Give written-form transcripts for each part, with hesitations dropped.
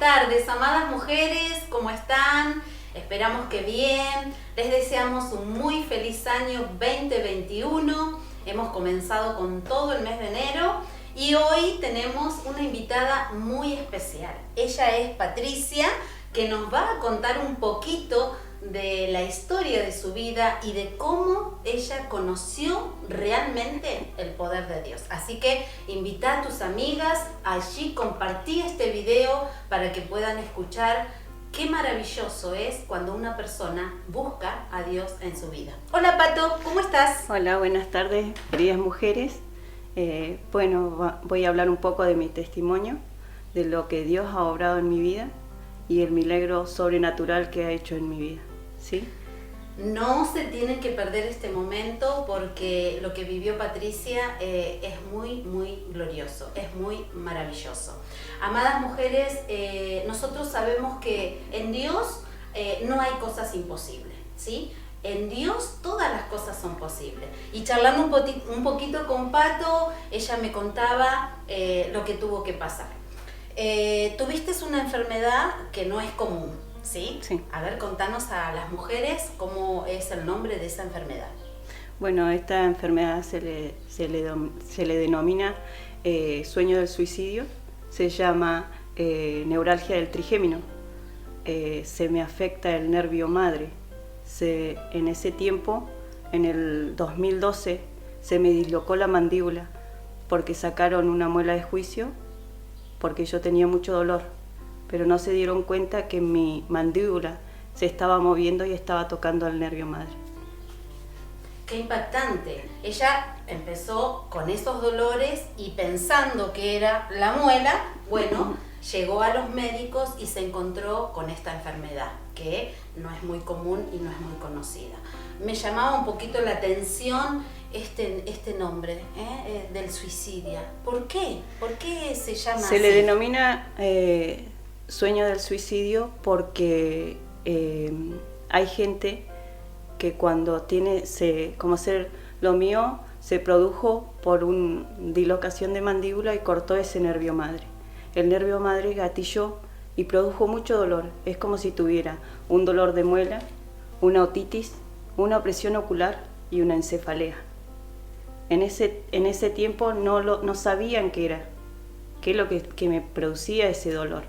tardes, amadas mujeres, ¿cómo están? Esperamos que bien. Les deseamos un muy feliz año 2021. Hemos comenzado con todo el mes de enero y hoy tenemos una invitada muy especial. Ella es Patricia, que nos va a contar un poquito de la historia de su vida y de cómo ella conoció realmente el poder de Dios. Así que invita a tus amigas, allí compartí este video para que puedan escuchar qué maravilloso es cuando una persona busca a Dios en su vida. Hola Pato, ¿cómo estás? Hola, buenas tardes, queridas mujeres. Voy a hablar un poco de mi testimonio, de lo que Dios ha obrado en mi vida y el milagro sobrenatural que ha hecho en mi vida. ¿Sí? No se tienen que perder este momento porque lo que vivió Patricia es muy, muy glorioso, es muy maravilloso. Amadas mujeres, nosotros sabemos que en Dios no hay cosas imposibles, ¿sí? En Dios todas las cosas son posibles. Y charlando un poquito con Pato, ella me contaba lo que tuvo que pasar. Tuviste una enfermedad que no es común, ¿sí? Sí. A ver, contanos a las mujeres cómo es el nombre de esa enfermedad. Bueno, esta enfermedad se le denomina sueño del suicidio, se llama neuralgia del trigémino, se me afecta el nervio madre. En ese tiempo, en el 2012, se me dislocó la mandíbula porque sacaron una muela de juicio porque yo tenía mucho dolor, pero no se dieron cuenta que mi mandíbula se estaba moviendo y estaba tocando al nervio madre. ¡Qué impactante! Ella empezó con esos dolores y pensando que era la muela, bueno, llegó a los médicos y se encontró con esta enfermedad, que no es muy común y no es muy conocida. Me llamaba un poquito la atención este nombre del suicidio. ¿Por qué? ¿Por qué se llama así? Se le denomina sueño del suicidio porque hay gente que cuando como ser lo mío, se produjo por una dislocación de mandíbula y cortó ese nervio madre. El nervio madre gatilló y produjo mucho dolor. Es como si tuviera un dolor de muela, una otitis, una opresión ocular y una encefalea. En ese tiempo no sabían qué es lo que me producía ese dolor.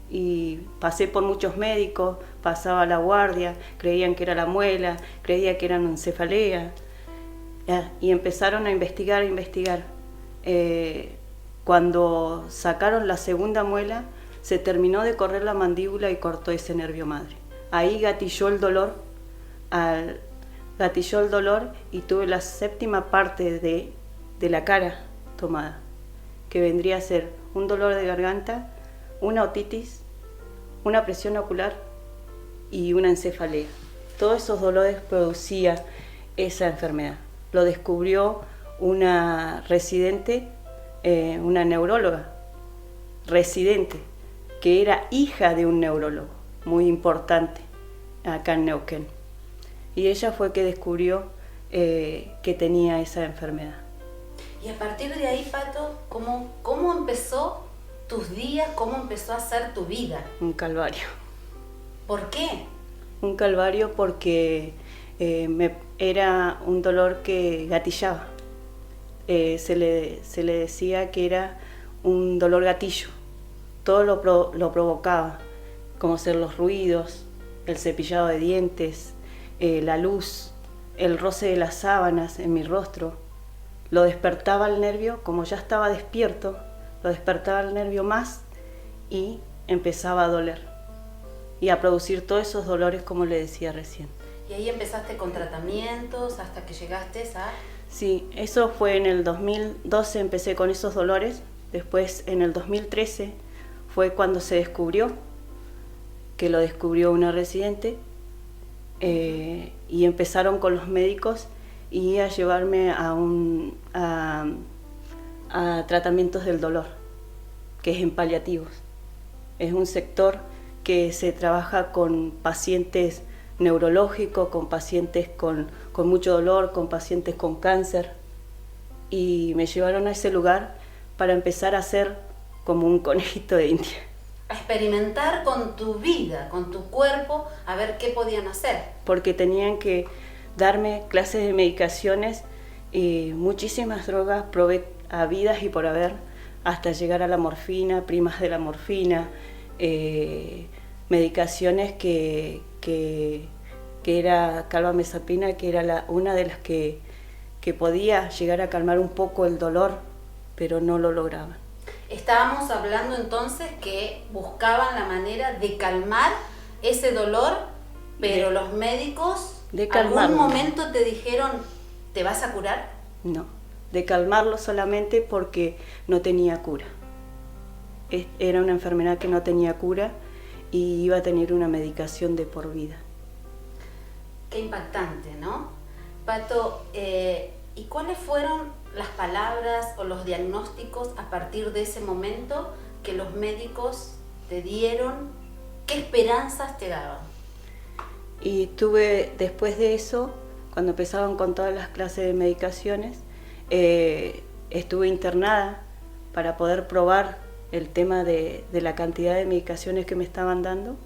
Y pasé por muchos médicos, pasaba la guardia, creían que era la muela, creían que era una encefalea. Y empezaron a investigar. Cuando sacaron la segunda muela, se terminó de correr la mandíbula y cortó ese nervio madre. Ahí gatilló el dolor y tuve la séptima parte de la cara tomada, que vendría a ser un dolor de garganta, una otitis, una presión ocular y una encefalea. Todos esos dolores producía esa enfermedad. Lo descubrió una residente, una neuróloga residente, que era hija de un neurólogo muy importante acá en Neuquén. Y ella fue que descubrió que tenía esa enfermedad. Y a partir de ahí, Pato, ¿cómo empezó tus días? ¿Cómo empezó a ser tu vida? Un calvario. ¿Por qué? Un calvario porque era un dolor que gatillaba. Se le decía que era un dolor gatillo. Todo lo provocaba, como ser los ruidos, el cepillado de dientes, la luz, el roce de las sábanas en mi rostro. Lo despertaba el nervio, como ya estaba despierto, lo despertaba el nervio más y empezaba a doler y a producir todos esos dolores, como le decía recién. ¿Y ahí empezaste con tratamientos hasta que llegaste a...? Sí, eso fue en el 2012, empecé con esos dolores. Después, en el 2013, fue cuando se descubrió, que lo descubrió una residente, y empezaron con los médicos y a llevarme a tratamientos del dolor, que es en paliativos. Es un sector que se trabaja con pacientes neurológicos, con pacientes con mucho dolor, con pacientes con cáncer, y me llevaron a ese lugar para empezar a ser como un conejito de India. A experimentar con tu vida, con tu cuerpo, a ver qué podían hacer. Porque tenían que darme clases de medicaciones y muchísimas drogas, probé habidas y por haber, hasta llegar a la morfina, primas de la morfina, medicaciones que era carbamazepina, que era una de las que podía llegar a calmar un poco el dolor, pero no lo lograba. Estábamos hablando entonces que buscaban la manera de calmar ese dolor, pero los médicos ¿algún momento te dijeron, ¿te vas a curar? No, de calmarlo solamente porque no tenía cura. Era una enfermedad que no tenía cura y iba a tener una medicación de por vida. Qué impactante, ¿no? Pato, ¿y cuáles fueron las palabras o los diagnósticos a partir de ese momento que los médicos te dieron? ¿Qué esperanzas te daban? Y después de eso, cuando empezaban con todas las clases de medicaciones, estuve internada para poder probar el tema de la cantidad de medicaciones que me estaban dando.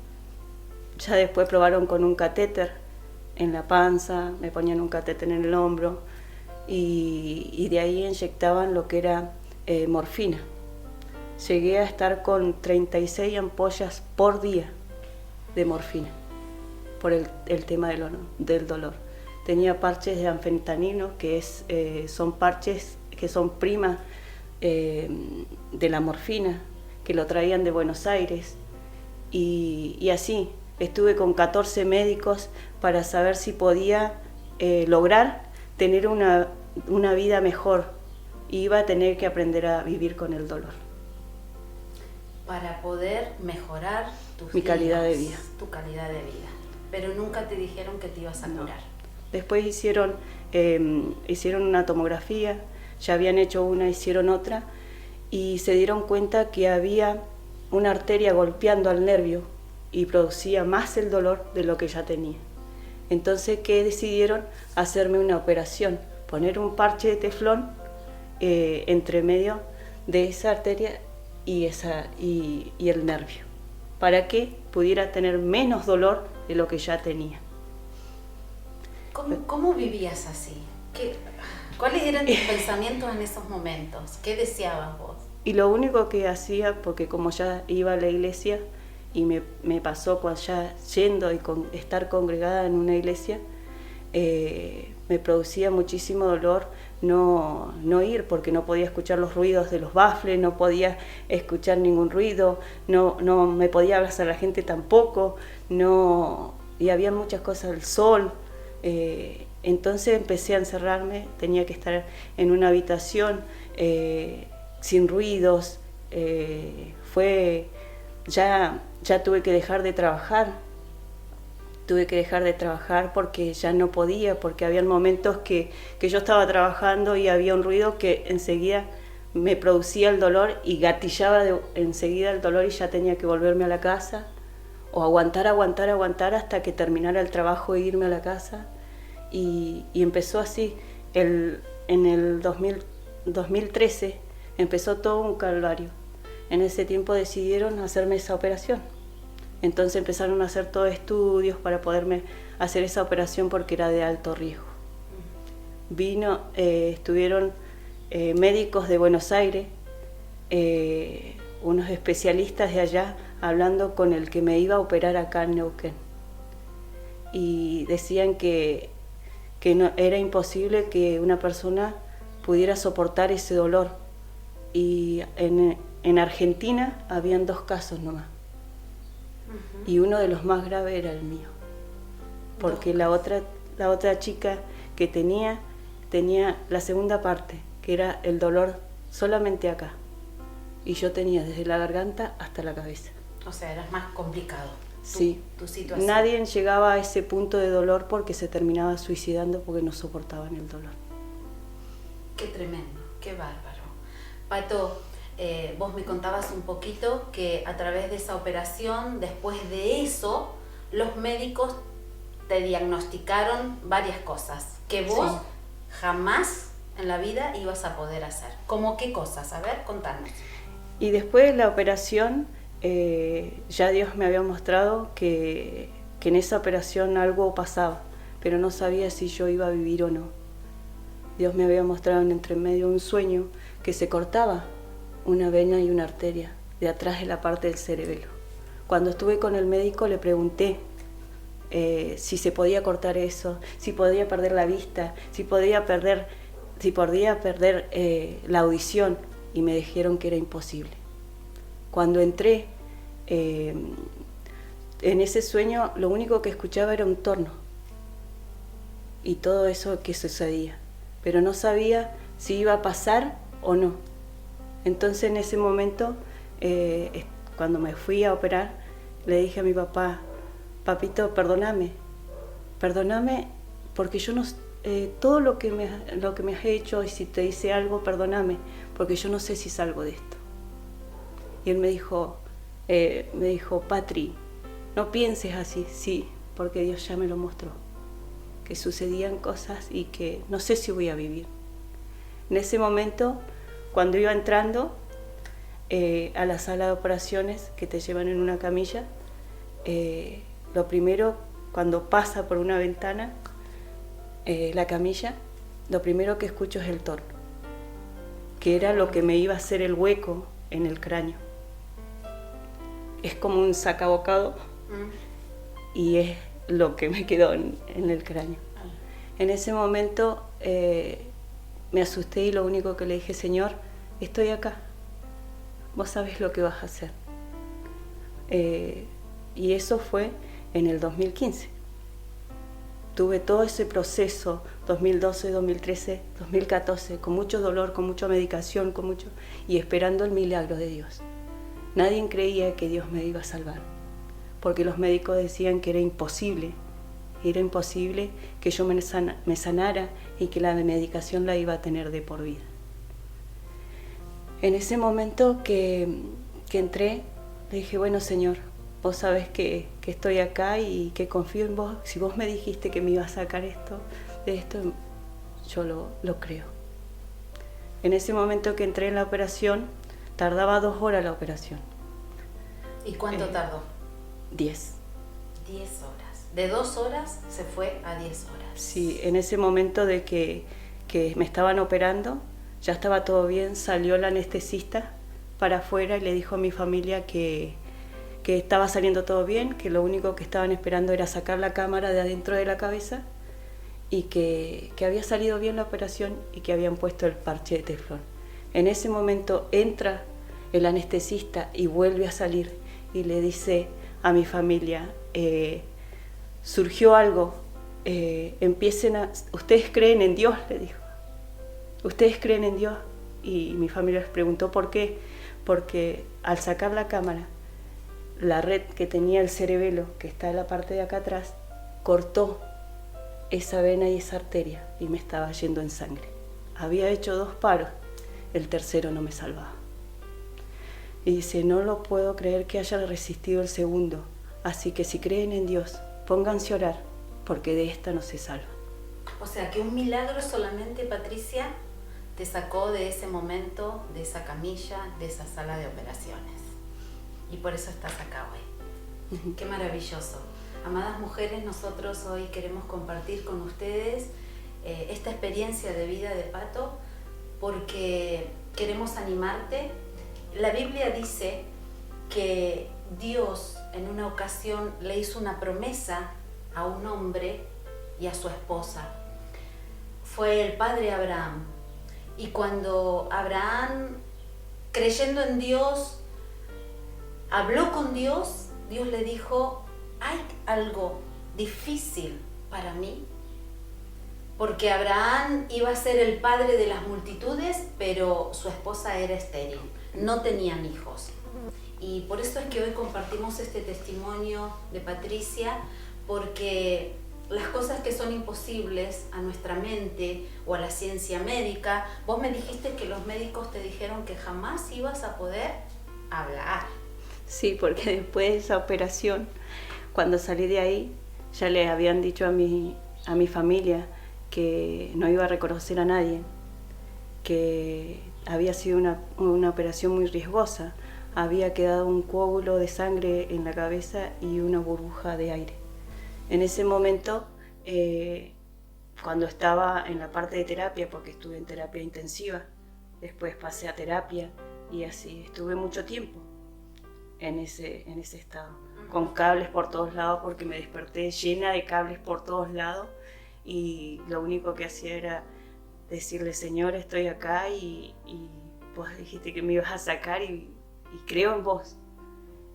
Ya después probaron con un catéter en la panza, me ponían un catéter en el hombro y de ahí inyectaban lo que era morfina. Llegué a estar con 36 ampollas por día de morfina por el tema del dolor. Tenía parches de anfetanino, que son parches que son primas de la morfina, que lo traían de Buenos Aires, y así estuve con 14 médicos para saber si podía lograr tener una vida mejor. Iba a tener que aprender a vivir con el dolor. Para poder mejorar mi calidad de vida. Tu calidad de vida. Pero nunca te dijeron que te ibas a curar. Después hicieron una tomografía, ya habían hecho una, hicieron otra, y se dieron cuenta que había una arteria golpeando al nervio y producía más el dolor de lo que ya tenía. Entonces, ¿qué decidieron? Hacerme una operación, poner un parche de teflón entre medio de esa arteria y el nervio, para que pudiera tener menos dolor de lo que ya tenía. ¿Cómo vivías así? ¿Cuáles eran tus pensamientos en esos momentos? ¿Qué deseabas vos? Y lo único que hacía, porque como ya iba a la iglesia, y me pasó cuando ya yendo y estar congregada en una iglesia, me producía muchísimo dolor no ir, porque no podía escuchar los ruidos de los bafles, no podía escuchar ningún ruido, no me podía abrazar a la gente tampoco, y había muchas cosas, el sol. Entonces empecé a encerrarme, tenía que estar en una habitación sin ruidos. Ya tuve que dejar de trabajar. Tuve que dejar de trabajar porque ya no podía, porque había momentos que yo estaba trabajando y había un ruido que enseguida me producía el dolor y gatillaba enseguida el dolor y ya tenía que volverme a la casa o aguantar hasta que terminara el trabajo e irme a la casa. Y empezó así. En el 2013 empezó todo un calvario. En ese tiempo decidieron hacerme esa operación. Entonces empezaron a hacer todos estudios para poderme hacer esa operación porque era de alto riesgo. Estuvieron médicos de Buenos Aires, unos especialistas de allá, hablando con el que me iba a operar acá en Neuquén. Y decían que no, era imposible que una persona pudiera soportar ese dolor. Y en Argentina habían 2 casos nomás. Y uno de los más graves era el mío, porque la otra chica que tenía la segunda parte, que era el dolor solamente acá, y yo tenía desde la garganta hasta la cabeza. O sea, era más complicado. Sí, tu situación. Nadie llegaba a ese punto de dolor porque se terminaba suicidando porque no soportaban el dolor. Qué tremendo, qué bárbaro. Pato, vos me contabas un poquito que a través de esa operación, después de eso, los médicos te diagnosticaron varias cosas que vos jamás en la vida ibas a poder hacer. ¿Cómo qué cosas? A ver, contanos. Y después de la operación ya Dios me había mostrado que en esa operación algo pasaba, pero no sabía si yo iba a vivir o no. Dios me había mostrado en entre medio un sueño que se cortaba una vena y una arteria de atrás de la parte del cerebelo. Cuando estuve con el médico le pregunté si se podía cortar eso, si podía perder la vista, si podía perder la audición, y me dijeron que era imposible. Cuando entré en ese sueño, lo único que escuchaba era un torno y todo eso que sucedía, pero no sabía si iba a pasar o no. Entonces en ese momento, cuando me fui a operar, le dije a mi papá: papito, perdóname porque yo no, todo lo que me has hecho, y si te hice algo, perdóname, porque yo no sé si salgo de esto. Y él me dijo, Patri, no pienses así. Sí, porque Dios ya me lo mostró, que sucedían cosas y que no sé si voy a vivir. En ese momento, cuando iba entrando a la sala de operaciones, que te llevan en una camilla, lo primero, cuando pasa por una ventana la camilla, lo primero que escucho es el torno, que era lo que me iba a hacer el hueco en el cráneo. Es como un sacabocado y es lo que me quedó en el cráneo. En ese momento me asusté y lo único que le dije: Señor, estoy acá, vos sabés lo que vas a hacer. Y eso fue en el 2015. Tuve todo ese proceso, 2012, 2013, 2014, con mucho dolor, con mucha medicación, y esperando el milagro de Dios. Nadie creía que Dios me iba a salvar, porque los médicos decían que era imposible que yo me sanara y que la medicación la iba a tener de por vida. En ese momento que entré, le dije: bueno, Señor, vos sabés que estoy acá y que confío en vos. Si vos me dijiste que me ibas a sacar de esto, yo lo creo. En ese momento que entré en la operación, tardaba 2 horas la operación. ¿Y cuánto tardó? 10. 10 horas. De 2 horas se fue a 10 horas. Sí, en ese momento de que me estaban operando, ya estaba todo bien, salió la anestesista para afuera y le dijo a mi familia que estaba saliendo todo bien, que lo único que estaban esperando era sacar la cámara de adentro de la cabeza y que había salido bien la operación y que habían puesto el parche de teflón. En ese momento entra el anestesista y vuelve a salir y le dice a mi familia: surgió algo, ustedes creen en Dios, le dijo. ¿Ustedes creen en Dios? Y mi familia les preguntó por qué. Porque al sacar la cámara, la red que tenía el cerebelo, que está en la parte de acá atrás, cortó esa vena y esa arteria y me estaba yendo en sangre. Había hecho 2 paros, el tercero no me salvaba. Y dice: no lo puedo creer que haya resistido el segundo, así que si creen en Dios, pónganse a orar, porque de esta no se salva. O sea que un milagro solamente, Patricia, te sacó de ese momento, de esa camilla, de esa sala de operaciones. Y por eso estás acá hoy. Qué maravilloso. Amadas mujeres, nosotros hoy queremos compartir con ustedes esta experiencia de vida de Pato, porque queremos animarte. La Biblia dice que Dios en una ocasión le hizo una promesa a un hombre y a su esposa. Fue el padre Abraham. Y cuando Abraham, creyendo en Dios, habló con Dios, Dios le dijo: ¿hay algo difícil para mí? Porque Abraham iba a ser el padre de las multitudes, pero su esposa era estéril, no tenían hijos. Y por eso es que hoy compartimos este testimonio de Patricia, porque las cosas que son imposibles a nuestra mente o a la ciencia médica, vos me dijiste que los médicos te dijeron que jamás ibas a poder hablar. Sí, porque después de esa operación, cuando salí de ahí, ya le habían dicho a mi familia que no iba a reconocer a nadie, que había sido una operación muy riesgosa. había quedado un coágulo de sangre en la cabeza y una burbuja de aire. En ese momento, cuando estaba en la parte de terapia, porque estuve en terapia intensiva, después pasé a terapia y así estuve mucho tiempo en ese estado, con cables por todos lados, porque me desperté llena de cables por todos lados y lo único que hacía era decirle: Señor, estoy acá y vos dijiste que me ibas a sacar y creo en vos.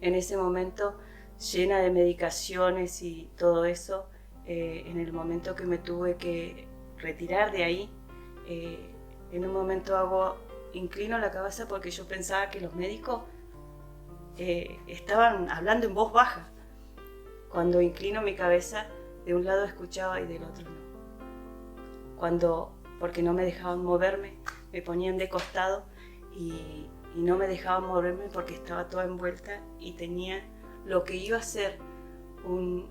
En ese momento, llena de medicaciones y todo eso, en el momento que me tuve que retirar de ahí, en un momento inclino la cabeza porque yo pensaba que los médicos estaban hablando en voz baja. Cuando inclino mi cabeza, de un lado escuchaba y del otro no. Porque no me dejaban moverme, me ponían de costado y no me dejaban moverme porque estaba toda envuelta y tenía lo que iba a ser como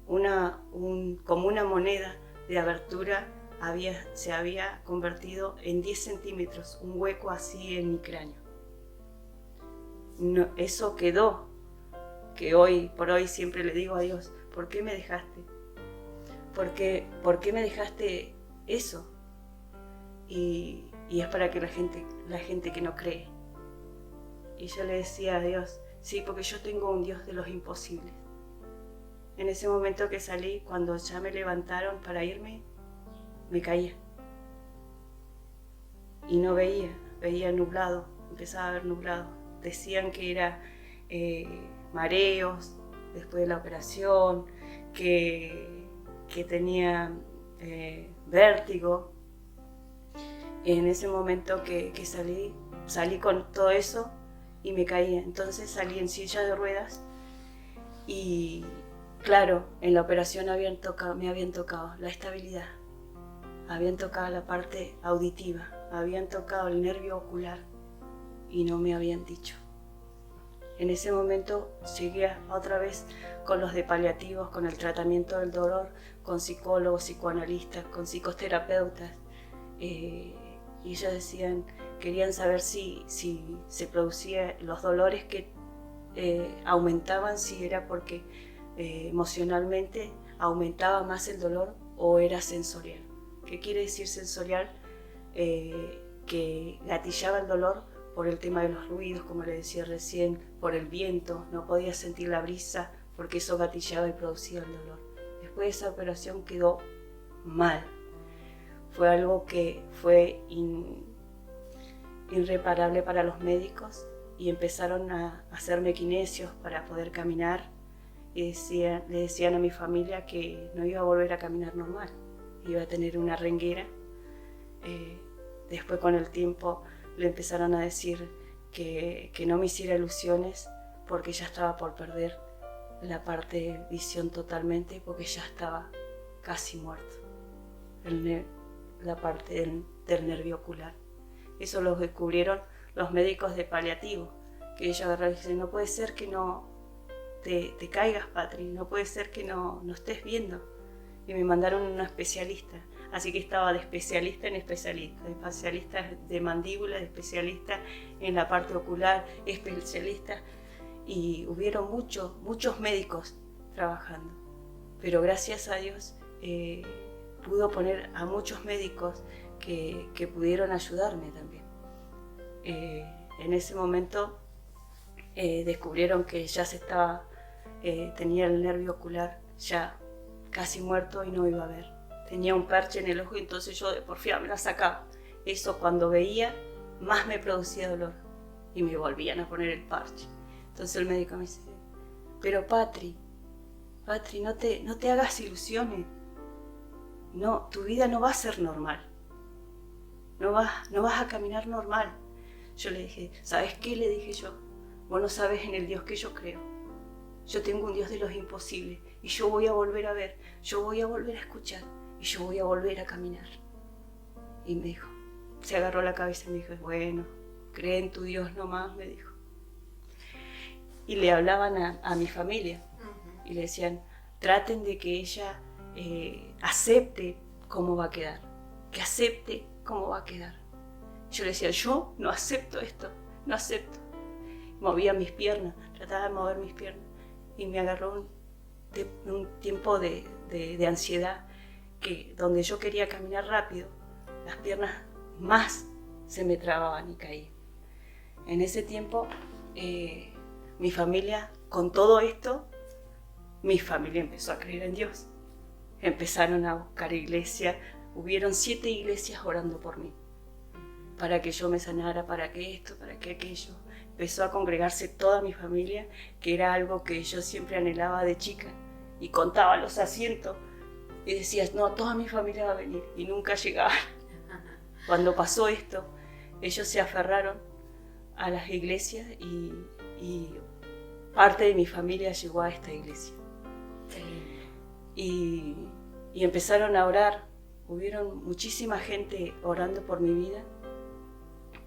una moneda de abertura, se había convertido en 10 centímetros, un hueco así en mi cráneo. No, eso quedó, que hoy por hoy siempre le digo a Dios: ¿por qué me dejaste? ¿Por qué me dejaste eso? Y es para que la gente que no cree. Y yo le decía a Dios: sí, porque yo tengo un Dios de los imposibles. En ese momento que salí, cuando ya me levantaron para irme, me caía. Y no veía nublado, empezaba a ver nublado. Decían que era mareos después de la operación, que tenía vértigo. En ese momento que salí con todo eso y me caía. Entonces salí en silla de ruedas y claro, en la operación me habían tocado la estabilidad, habían tocado la parte auditiva, habían tocado el nervio ocular y no me habían dicho. En ese momento llegué otra vez con los de paliativos, con el tratamiento del dolor, con psicólogos, psicoanalistas, con psicoterapeutas. Y ellos querían saber si se producían los dolores que aumentaban, si era porque emocionalmente aumentaba más el dolor o era sensorial. ¿Qué quiere decir sensorial? Que gatillaba el dolor por el tema de los ruidos, como le decía recién, por el viento, no podía sentir la brisa porque eso gatillaba y producía el dolor. Después de esa operación quedó mal. Fue algo que fue irreparable para los médicos y empezaron a hacerme kinesios para poder caminar y le decían a mi familia que no iba a volver a caminar normal, iba a tener una renguera. Después con el tiempo le empezaron a decir que no me hiciera ilusiones porque ya estaba por perder la parte de visión totalmente, porque ya estaba casi muerto. La parte del nervio ocular. Eso lo descubrieron los médicos de paliativo, que ellos agarraron y dicen: no puede ser que no te caigas, Patri, no puede ser que no estés viendo. Y me mandaron a una especialista, así que estaba de especialista en especialista, de especialista de mandíbula, de especialista en la parte ocular, especialista, y hubieron muchos médicos trabajando, pero gracias a Dios pudo poner a muchos médicos que pudieron ayudarme también. En ese momento descubrieron que ya tenía el nervio ocular ya casi muerto y no iba a ver. Tenía un parche en el ojo y entonces yo de porfía me la sacaba. Eso cuando veía más me producía dolor y me volvían a poner el parche. Entonces el médico me dice: pero Patri, no te hagas ilusiones. No, tu vida no va a ser normal. No vas a caminar normal. Yo le dije: ¿sabes qué? Le dije yo: vos no sabes en el Dios que yo creo. Yo tengo un Dios de los imposibles y yo voy a volver a ver, yo voy a volver a escuchar y yo voy a volver a caminar. Y me dijo, se agarró la cabeza y me dijo: bueno, cree en tu Dios nomás, me dijo. Y le hablaban a mi familia y le decían: traten de que ella acepte cómo va a quedar, que acepte cómo va a quedar. Yo le decía: yo no acepto esto, no acepto. movía mis piernas, trataba de mover mis piernas. Y me agarró un tiempo de ansiedad, donde yo quería caminar rápido, las piernas más se me trababan y caí. En ese tiempo, mi familia, con todo esto, mi familia empezó a creer en Dios. Empezaron a buscar iglesia, hubieron 7 iglesias orando por mí, para que yo me sanara, para que esto, para que aquello. Empezó a congregarse toda mi familia, que era algo que yo siempre anhelaba de chica, y contaba los asientos, y decías, no, toda mi familia va a venir, y nunca llegaban. Cuando pasó esto, ellos se aferraron a las iglesias y parte de mi familia llegó a esta iglesia. Y empezaron a orar. Hubieron muchísima gente orando por mi vida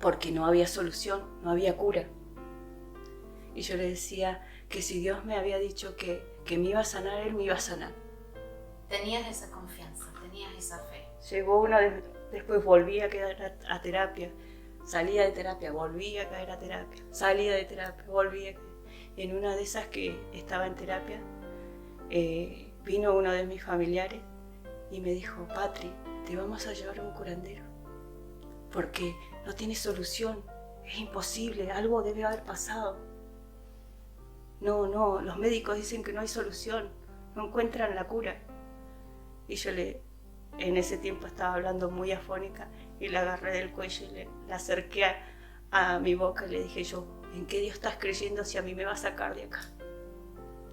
porque no había solución, no había cura. Y yo le decía que si Dios me había dicho que me iba a sanar, Él me iba a sanar. Tenías esa confianza, tenías esa fe. Llegó después volví a quedar a terapia, salía de terapia, volví a caer a terapia, salía de terapia, volví a caer. En una de esas que estaba en terapia, vino uno de mis familiares y me dijo, Patri, te vamos a llevar a un curandero, porque no tiene solución, es imposible, algo debe haber pasado. No, los médicos dicen que no hay solución, no encuentran la cura. Y yo en ese tiempo estaba hablando muy afónica y la agarré del cuello y la acerqué a mi boca y le dije yo, ¿en qué Dios estás creyendo si a mí me va a sacar de acá?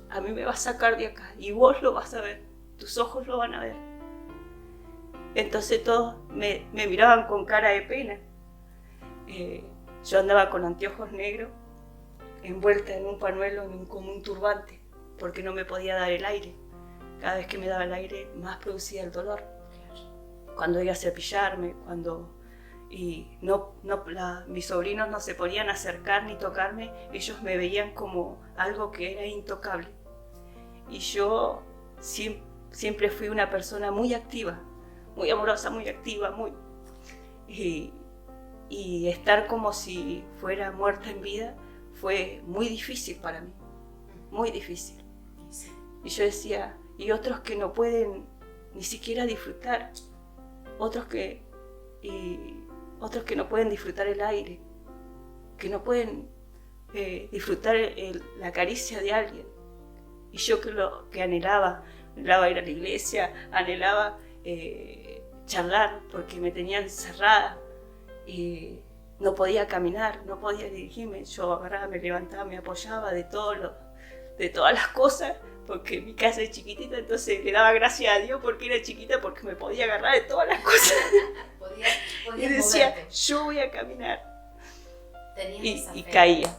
A mí me va a sacar de acá y vos lo vas a ver, tus ojos lo van a ver. Entonces todos me miraban con cara de pena. Yo andaba con anteojos negros, envuelta en un pañuelo, como un turbante, porque no me podía dar el aire. Cada vez que me daba el aire, más producía el dolor. Cuando iba a cepillarme, mis sobrinos no se podían acercar ni tocarme, ellos me veían como algo que era intocable. Y yo siempre fui una persona muy activa, muy amorosa, muy activa, y estar como si fuera muerta en vida fue muy difícil para mí, muy difícil. Y yo decía, y otros que no pueden ni siquiera disfrutar, otros que no pueden disfrutar el aire, que no pueden disfrutar la caricia de alguien. Y yo que anhelaba ir a la iglesia, anhelaba charlar porque me tenían encerrada y no podía caminar, no podía dirigirme. Yo agarraba, me levantaba, me apoyaba de todas las cosas, porque mi casa es chiquitita, entonces le daba gracias a Dios porque era chiquita, porque me podía agarrar de todas las cosas. Y decía, moverte. Yo voy a caminar. Y caía.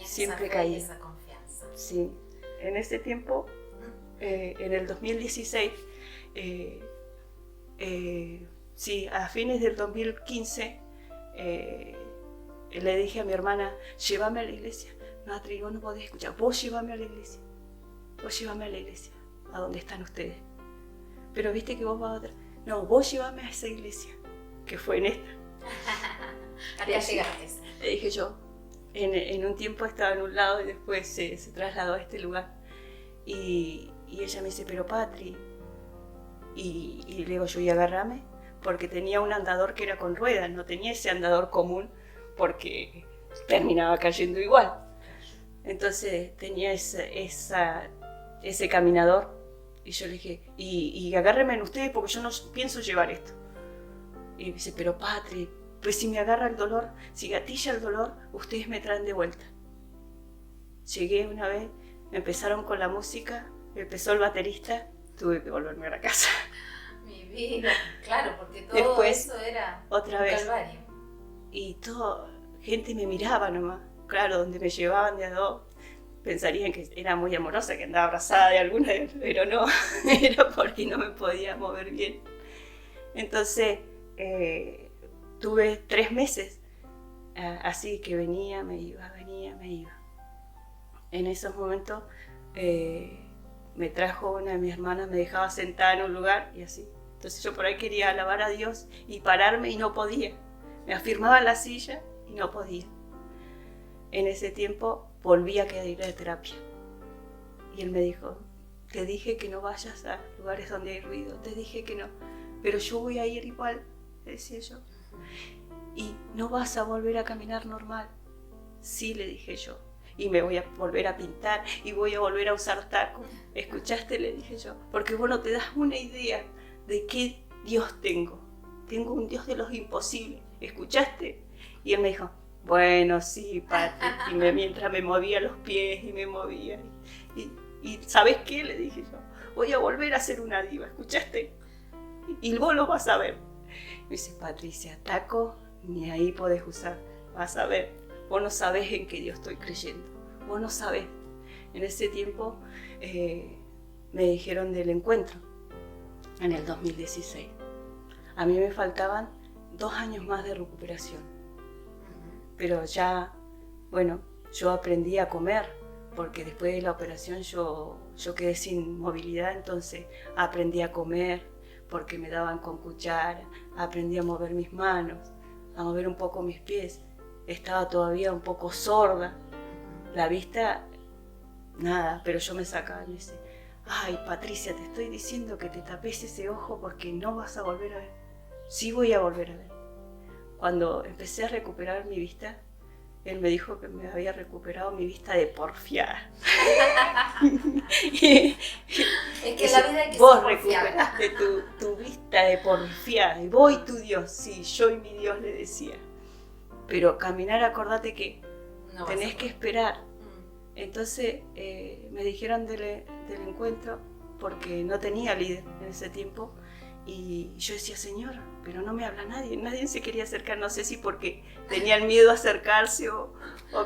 Siempre caía. Esa confianza. Sí. En ese tiempo, en el 2016, sí, a fines del 2015, le dije a mi hermana, llévame a la iglesia. Matri, vos no podés escuchar, vos llévame a la iglesia. Vos llévame a la iglesia, a donde están ustedes. Pero viste que vos vas a otra. No, vos llévame a esa iglesia, que fue en esta. Acá llegaste. Le dije yo, en un tiempo estaba en un lado y después se trasladó a este lugar. Y ella me dice, pero Patri. Y le digo yo, y agárrame, porque tenía un andador que era con ruedas, no tenía ese andador común, porque terminaba cayendo igual. Entonces tenía ese caminador y yo le dije, y agárrenme en ustedes porque yo no pienso llevar esto. Y me dice, pero Patri, pues si me agarra el dolor, si gatilla el dolor, ustedes me traen de vuelta. Llegué una vez, empezaron con la música, empezó el baterista, tuve que volverme a la casa. Mi vida, claro, porque todo después, eso era otra un vez, calvario. Y gente me miraba nomás. Claro, donde me llevaban de a dos, pensarían que era muy amorosa, que andaba abrazada de alguna, pero no, era porque no me podía mover bien. Entonces, tuve 3 meses, así que venía, me iba. En esos momentos, me trajo una de mis hermanas, me dejaba sentada en un lugar y así. Entonces yo por ahí quería alabar a Dios y pararme y no podía. Me afirmaba en la silla y no podía. en ese tiempo volví a querer ir a terapia. Y él me dijo, te dije que no vayas a lugares donde hay ruido, te dije que no, pero yo voy a ir igual, le decía yo. Y no vas a volver a caminar normal. Sí, le dije yo. Y me voy a volver a pintar y voy a volver a usar tacos. ¿Escuchaste? Le dije yo. Porque vos no te das una idea de qué Dios tengo. Tengo un Dios de los imposibles. ¿Escuchaste? Y él me dijo, bueno, sí, Pati. Y mientras me movía los pies y me movía. Y ¿sabes qué? Le dije yo. Voy a volver a ser una diva. ¿Escuchaste? Y vos lo vas a ver. Me dice, Patricia, taco ni ahí podés usar. Vas a ver. Vos no sabés en qué Dios estoy creyendo. Vos no sabés. En ese tiempo me dijeron del encuentro, en el 2016. A mí me faltaban 2 años más de recuperación. Pero ya, bueno, yo aprendí a comer, porque después de la operación yo quedé sin movilidad, entonces aprendí a comer, porque me daban con cuchara, aprendí a mover mis manos, a mover un poco mis pies. Estaba todavía un poco sorda, la vista, nada, pero yo me sacaba y me dice, ay Patricia, te estoy diciendo que te tapes ese ojo porque no vas a volver a ver. Sí voy a volver a ver. Cuando empecé a recuperar mi vista, él me dijo que me había recuperado mi vista de porfiada. Es que la vida hay que vos ser porfiada. recuperaste tu vista de porfiada. Y vos y tu Dios, sí, yo y mi Dios, le decía. Pero caminar, acordate que No tenés que esperar. Entonces me dijeron del encuentro, porque no tenía líder en ese tiempo, y yo decía, Señor, pero no me habla nadie se quería acercar, no sé si porque tenían miedo a acercarse o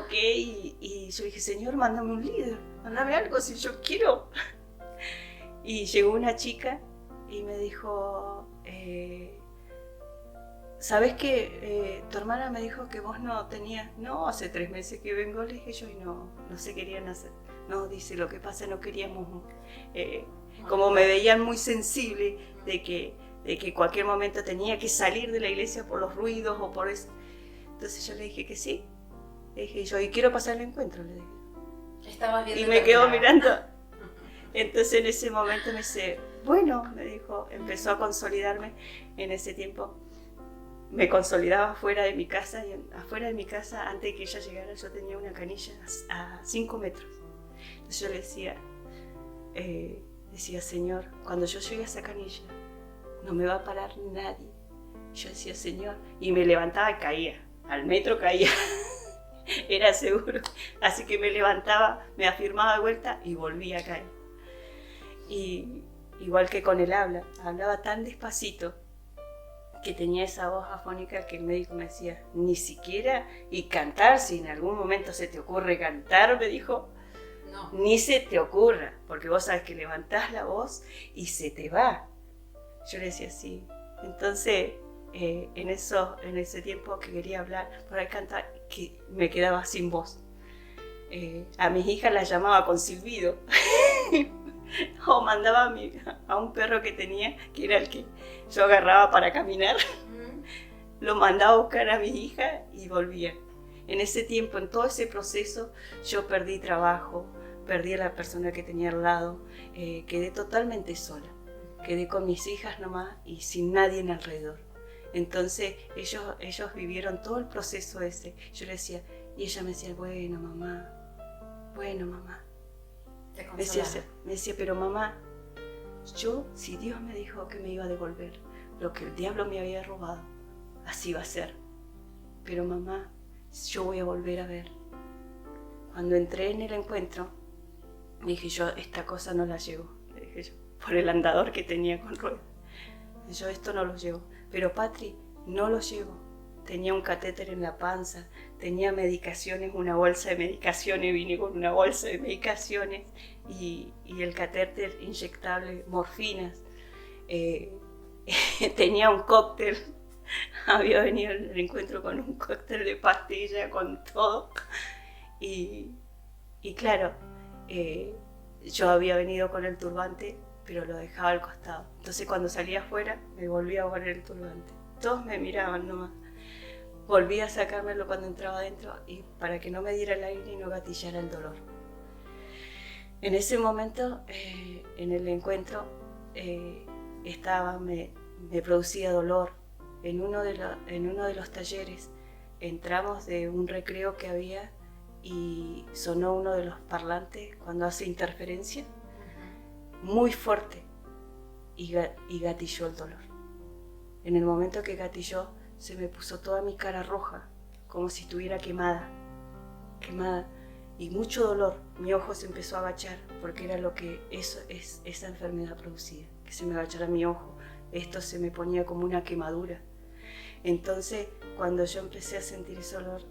qué, y yo dije, Señor, mándame un líder, mándame algo si yo quiero. Y llegó una chica y me dijo, ¿sabes qué? Tu hermana me dijo que vos no tenías, no, hace 3 meses que vengo, le dije yo, y no se querían hacer. No, dice, lo que pasa, no queríamos, como me veían muy sensible de que cualquier momento tenía que salir de la iglesia por los ruidos o por eso. Entonces yo le dije que sí. Le dije yo, y quiero pasar el encuentro, le dije. Estabas bien Y me quedó determinada. mirando. Entonces en ese momento me dice, bueno, me dijo, empezó a consolidarme en ese tiempo. Me consolidaba afuera de mi casa, y afuera de mi casa, antes de que ella llegara, yo tenía una canilla a 5 metros. Entonces yo le decía, Señor, cuando yo llegue a esa canilla, no me va a parar nadie. Yo decía, Señor, y me levantaba y caía, al metro caía, era seguro. Así que me levantaba, me afirmaba de vuelta y volvía a caer. Y igual que con el hablaba tan despacito, que tenía esa voz afónica que el médico me decía, ni siquiera, y cantar, si en algún momento se te ocurre cantar, me dijo, No. ni se te ocurra, porque vos sabes que levantás la voz y se te va. Yo le decía sí. Entonces, en ese tiempo que quería hablar, por ahí cantar, que me quedaba sin voz. A mis hijas las llamaba con silbido. O mandaba a un perro que tenía, que era el que yo agarraba para caminar, lo mandaba a buscar a mi hija y volvía. En ese tiempo, en todo ese proceso, yo perdí trabajo, perdí a la persona que tenía al lado, quedé totalmente sola. Quedé con mis hijas nomás y sin nadie en alrededor. Entonces ellos vivieron todo el proceso ese. Yo le decía, y ella me decía, bueno mamá. Me decía, pero mamá, si Dios me dijo que me iba a devolver lo que el diablo me había robado, así va a ser. Pero mamá, yo voy a volver a ver. Cuando entré en el encuentro, dije yo, esta cosa no la llevo, le dije yo, por el andador que tenía con ruedas. Yo esto no lo llevo. Pero Patri, no lo llevo. Tenía un catéter en la panza, tenía medicaciones, una bolsa de medicaciones, vine con una bolsa de medicaciones y el catéter inyectable, morfinas. Tenía un cóctel, había venido al encuentro con un cóctel de pastilla, con todo. Y claro, yo había venido con el turbante, pero lo dejaba al costado. Entonces cuando salía afuera, me volvía a poner el turbante. Todos me miraban nomás. volví a sacármelo cuando entraba adentro y para que no me diera el aire y no gatillara el dolor. En ese momento, en el encuentro, me producía dolor. En uno de los talleres entramos de un recreo que había y sonó uno de los parlantes cuando hace interferencia, muy fuerte, y gatilló el dolor. En el momento que gatilló, se me puso toda mi cara roja, como si estuviera quemada, y mucho dolor. Mi ojo se empezó a agachar, porque era lo que esa enfermedad producía, que se me agachara mi ojo. Esto se me ponía como una quemadura. Entonces, cuando yo empecé a sentir ese olor,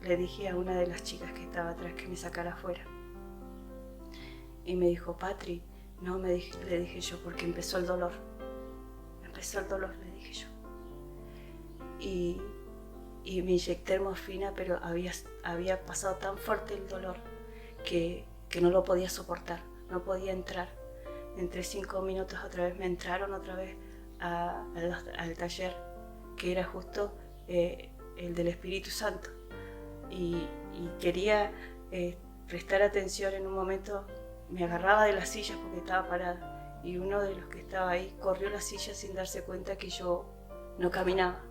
le dije a una de las chicas que estaba atrás que me sacara afuera. Y me dijo, Patri, no, le dije yo, porque empezó el dolor. Le dije yo. Y me inyecté morfina, pero había pasado tan fuerte el dolor que no lo podía soportar, no podía entrar. Entré 5 minutos, otra vez me entraron otra vez al taller, que era justo el del Espíritu Santo. Y quería prestar atención. En un momento me agarraba de las sillas porque estaba parada, y uno de los que estaba ahí corrió la silla sin darse cuenta que yo no caminaba.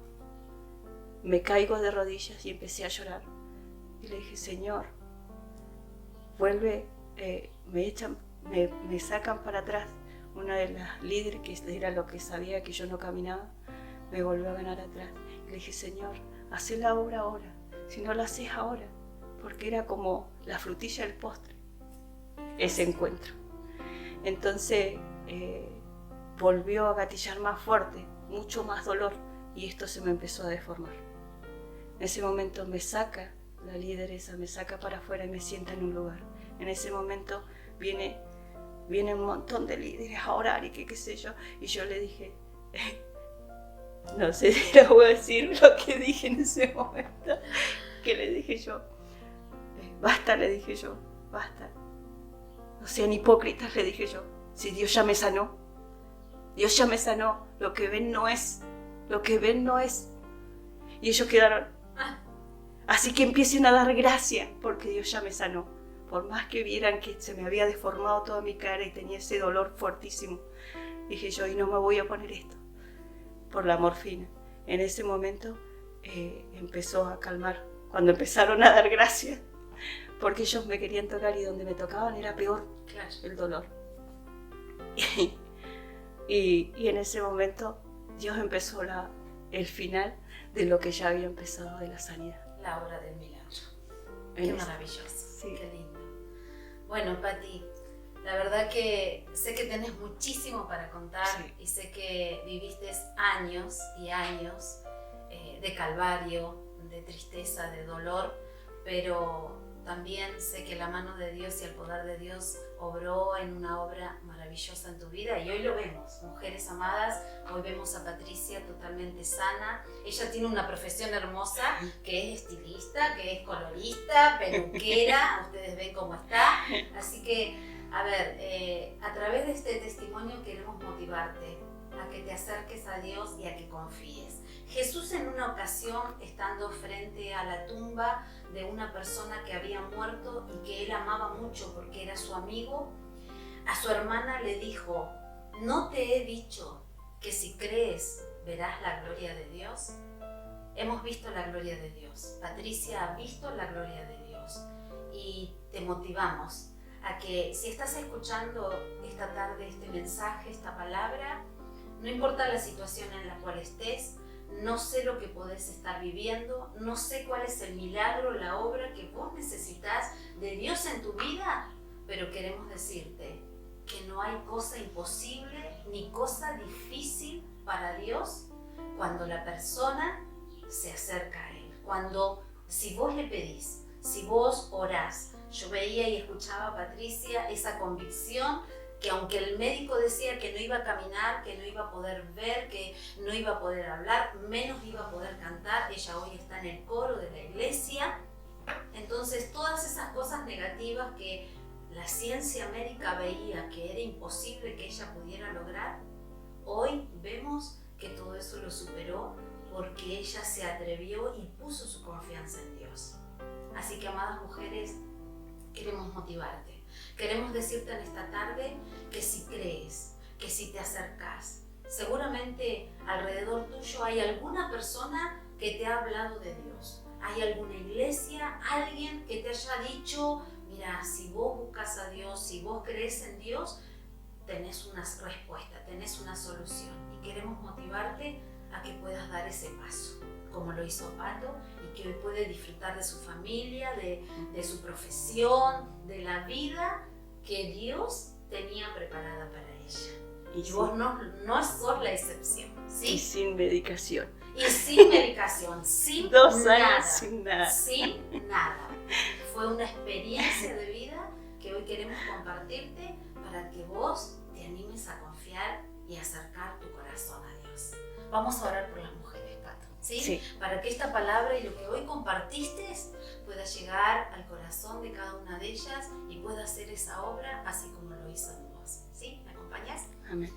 Me caigo de rodillas y empecé a llorar. Y le dije, Señor, vuelve, me sacan para atrás. Una de las líderes, que era lo que sabía que yo no caminaba, me volvió a ganar atrás. Y le dije, Señor, haz la obra ahora, si no la haces ahora, porque era como la frutilla del postre, ese encuentro. Entonces volvió a gatillar más fuerte, mucho más dolor, y esto se me empezó a deformar. En ese momento me saca la lideresa, me saca para afuera y me sienta en un lugar. En ese momento viene un montón de líderes a orar y qué sé yo, y yo le dije, no sé si les voy a decir lo que dije en ese momento, que le dije yo, basta, le dije yo, basta. No sean hipócritas, le dije yo, si Dios ya me sanó, lo que ven no es. Y ellos quedaron, así que empiecen a dar gracias, porque Dios ya me sanó. Por más que vieran que se me había deformado toda mi cara y tenía ese dolor fuertísimo, dije yo, y no me voy a poner esto, por la morfina. En ese momento empezó a calmar, cuando empezaron a dar gracias, porque ellos me querían tocar y donde me tocaban era peor el dolor. Y en ese momento Dios empezó el final de lo que ya había empezado de la sanidad. La obra del milagro. Qué maravilloso, sí. Qué lindo. Bueno, Pati, la verdad que sé que tenés muchísimo para contar, sí. Y sé que viviste años y años de calvario, de tristeza, de dolor, pero también sé que la mano de Dios y el poder de Dios obró en una obra maravillosa en tu vida, y hoy lo vemos, mujeres amadas. Hoy vemos a Patricia totalmente sana. Ella tiene una profesión hermosa, que es estilista, que es colorista, peluquera. Ustedes ven cómo está. Así que, a ver, a través de este testimonio queremos motivarte a que te acerques a Dios y a que confíes. Jesús, en una ocasión, estando frente a la tumba de una persona que había muerto y que él amaba mucho porque era su amigo, a su hermana le dijo, ¿no te he dicho que si crees verás la gloria de Dios? Hemos visto la gloria de Dios. Patricia ha visto la gloria de Dios, y te motivamos a que, si estás escuchando esta tarde este mensaje, esta palabra, no importa la situación en la cual estés, no sé lo que podés estar viviendo, no sé cuál es el milagro, la obra que vos necesitas de Dios en tu vida, pero queremos decirte que no hay cosa imposible ni cosa difícil para Dios cuando la persona se acerca a Él. Si vos le pedís, si vos orás. Yo veía y escuchaba a Patricia esa convicción, que aunque el médico decía que no iba a caminar, que no iba a poder ver, que no iba a poder hablar, menos iba a poder cantar, ella hoy está en el coro de la iglesia. Entonces, todas esas cosas negativas que la ciencia médica veía que era imposible que ella pudiera lograr, hoy vemos que todo eso lo superó, porque porque ella se atrevió y puso su confianza en Dios. Así que, amadas mujeres, queremos motivarte. Queremos decirte en esta tarde que si crees, que si te acercas, seguramente alrededor tuyo hay alguna persona que te ha hablado de Dios. Hay alguna iglesia, alguien que te haya dicho, mira, si vos buscas a Dios, si vos crees en Dios, tenés una respuesta, tenés una solución. Y queremos motivarte a que puedas dar ese paso, como lo hizo Pato, y que hoy puede disfrutar de su familia, de su profesión, de la vida que Dios tenía preparada para ella. Y vos no sos la excepción, ¿sí? Y sin medicación. Y sin medicación, sin 2 nada. años sin nada. Sin nada. Fue una experiencia de vida que hoy queremos compartirte para que vos te animes a confiar y acercar tu corazón a Dios. Vamos a orar por las mujeres, Pato, ¿sí? Sí. Para que esta palabra y lo que hoy compartiste pueda llegar al corazón de cada una de ellas y pueda hacer esa obra así como lo hizo en vos, ¿sí? ¿Me acompañás? Amén.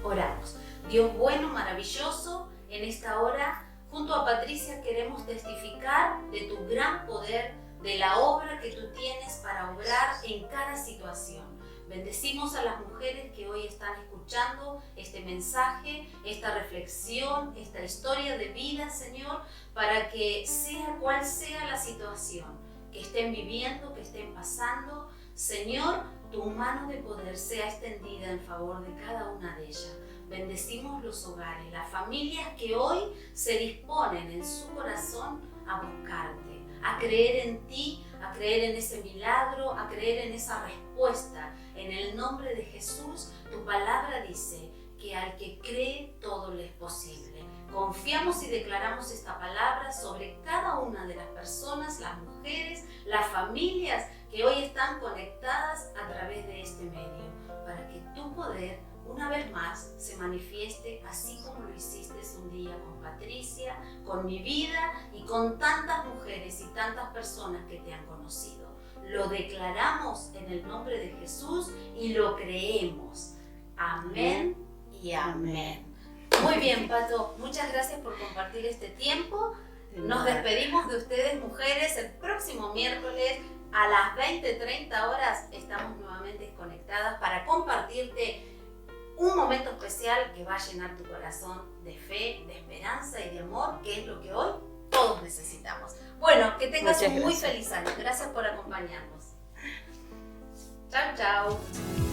Oramos. Dios bueno, maravilloso, en esta hora, junto a Patricia queremos testificar de tu gran poder, de la obra que tú tienes para obrar en cada situación. Bendecimos a las mujeres que hoy están escuchando este mensaje, esta reflexión, esta historia de vida, Señor, para que sea cual sea la situación que estén viviendo, que estén pasando, Señor, tu mano de poder sea extendida en favor de cada una de ellas. Bendecimos los hogares, las familias que hoy se disponen en su corazón a buscarte, a creer en ti, a creer en ese milagro, a creer en esa respuesta. En el nombre de Jesús, tu palabra dice que al que cree todo le es posible. Confiamos y declaramos esta palabra sobre cada una de las personas, las mujeres, las familias que hoy están conectadas a través de este medio, para que tu poder una vez más se manifieste así como lo hiciste un día con Patricia, con mi vida y con tantas mujeres y tantas personas que te han conocido. Lo declaramos en el nombre de Jesús y lo creemos. Amén y amén. Muy bien, Pato, muchas gracias por compartir este tiempo. Nos despedimos de ustedes, mujeres. El próximo miércoles a las 20:30 horas estamos nuevamente conectadas para compartirte un momento especial que va a llenar tu corazón de fe, de esperanza y de amor, que es lo que hoy todos necesitamos. Bueno, que tengas un muy feliz año. Gracias por acompañarnos. Chao, chao.